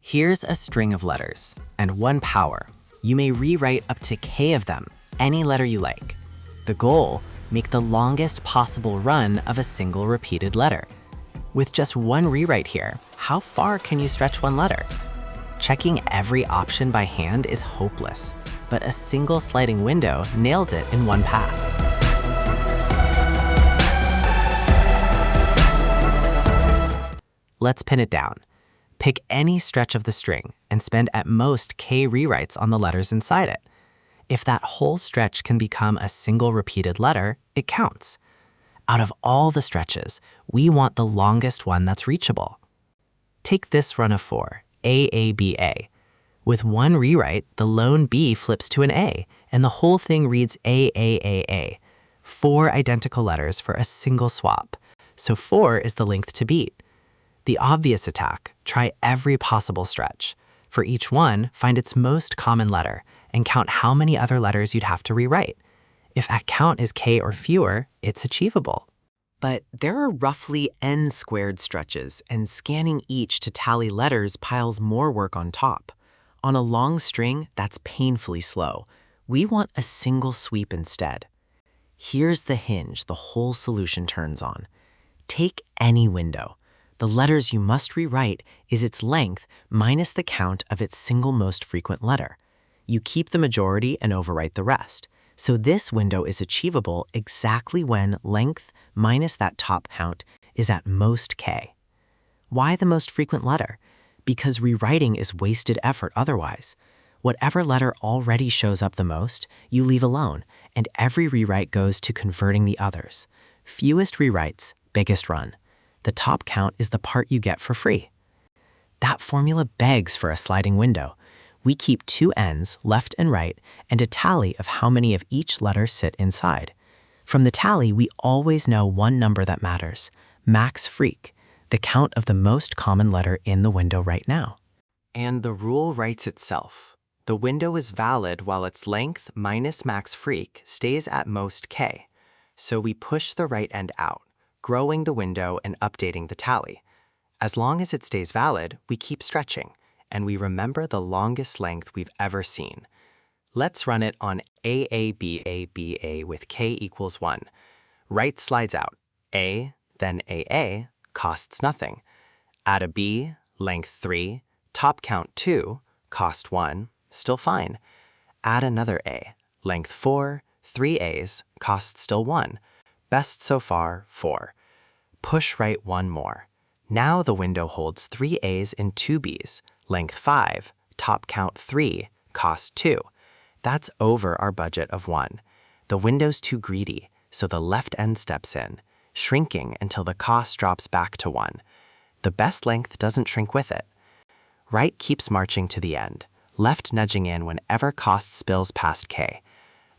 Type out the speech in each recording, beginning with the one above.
Here's a string of letters and one power. You may rewrite up to k of them, any letter you like. The goal, make the longest possible run of a single repeated letter. With just one rewrite here, how far can you stretch one letter? Checking every option by hand is hopeless, but a single sliding window nails it in one pass. Let's pin it down. Pick any stretch of the string and spend at most k rewrites on the letters inside it. If that whole stretch can become a single repeated letter, it counts. Out of all the stretches, we want the longest one that's reachable. Take this run of 4, AABA. With one rewrite, the lone B flips to an A, and the whole thing reads AAAA. 4 identical letters for a single swap. So 4 is the length to beat. The obvious attack, try every possible stretch. For each one, find its most common letter and count how many other letters you'd have to rewrite. If at count is k or fewer, it's achievable. But there are roughly n squared stretches, and scanning each to tally letters piles more work on top. On a long string, that's painfully slow. We want a single sweep instead. Here's the hinge the whole solution turns on. Take any window. The letters you must rewrite is its length minus the count of its single most frequent letter. You keep the majority and overwrite the rest. So this window is achievable exactly when length minus that top count is at most k. Why the most frequent letter? Because rewriting is wasted effort otherwise. Whatever letter already shows up the most, you leave alone, and every rewrite goes to converting the others. Fewest rewrites, biggest run. The top count is the part you get for free. That formula begs for a sliding window. We keep 2 ends, left and right, and a tally of how many of each letter sit inside. From the tally, we always know one number that matters, max freq, the count of the most common letter in the window right now. And the rule writes itself. The window is valid while its length minus max freq stays at most k. So we push the right end out, growing the window and updating the tally. As long as it stays valid, we keep stretching, and we remember the longest length we've ever seen. Let's run it on AABABA with k equals 1. Right slides out. A, then AA, costs nothing. Add a B, length 3, top count 2, cost 1, still fine. Add another A, length 4, 3 A's, cost still 1. Best so far, 4. Push right one more. Now the window holds 3 A's and 2 B's, length 5, top count 3, cost 2. That's over our budget of 1. The window's too greedy, so the left end steps in, shrinking until the cost drops back to 1. The best length doesn't shrink with it. Right keeps marching to the end, left nudging in whenever cost spills past k.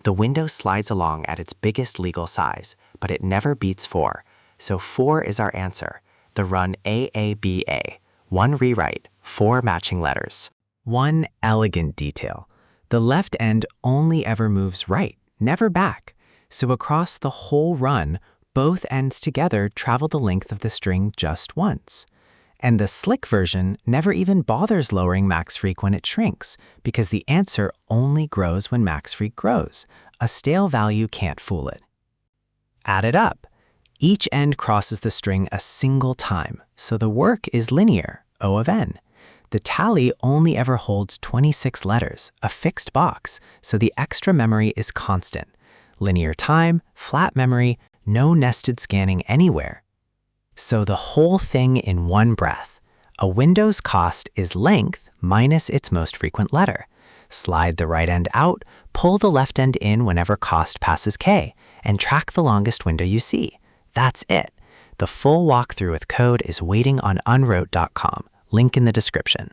The window slides along at its biggest legal size, but it never beats 4. So 4 is our answer, the run AABA, 1 rewrite, 4 matching letters. One elegant detail. The left end only ever moves right, never back. So across the whole run, both ends together travel the length of the string just once. And the slick version never even bothers lowering max freq when it shrinks, because the answer only grows when max freq grows. A stale value can't fool it. Add it up. Each end crosses the string a single time, so the work is linear, O of n. The tally only ever holds 26 letters, a fixed box, so the extra memory is constant. Linear time, flat memory, no nested scanning anywhere. So the whole thing in one breath. A window's cost is length minus its most frequent letter. Slide the right end out, pull the left end in whenever cost passes k, and track the longest window you see. That's it. The full walkthrough with code is waiting on Unrote.com. Link in the description.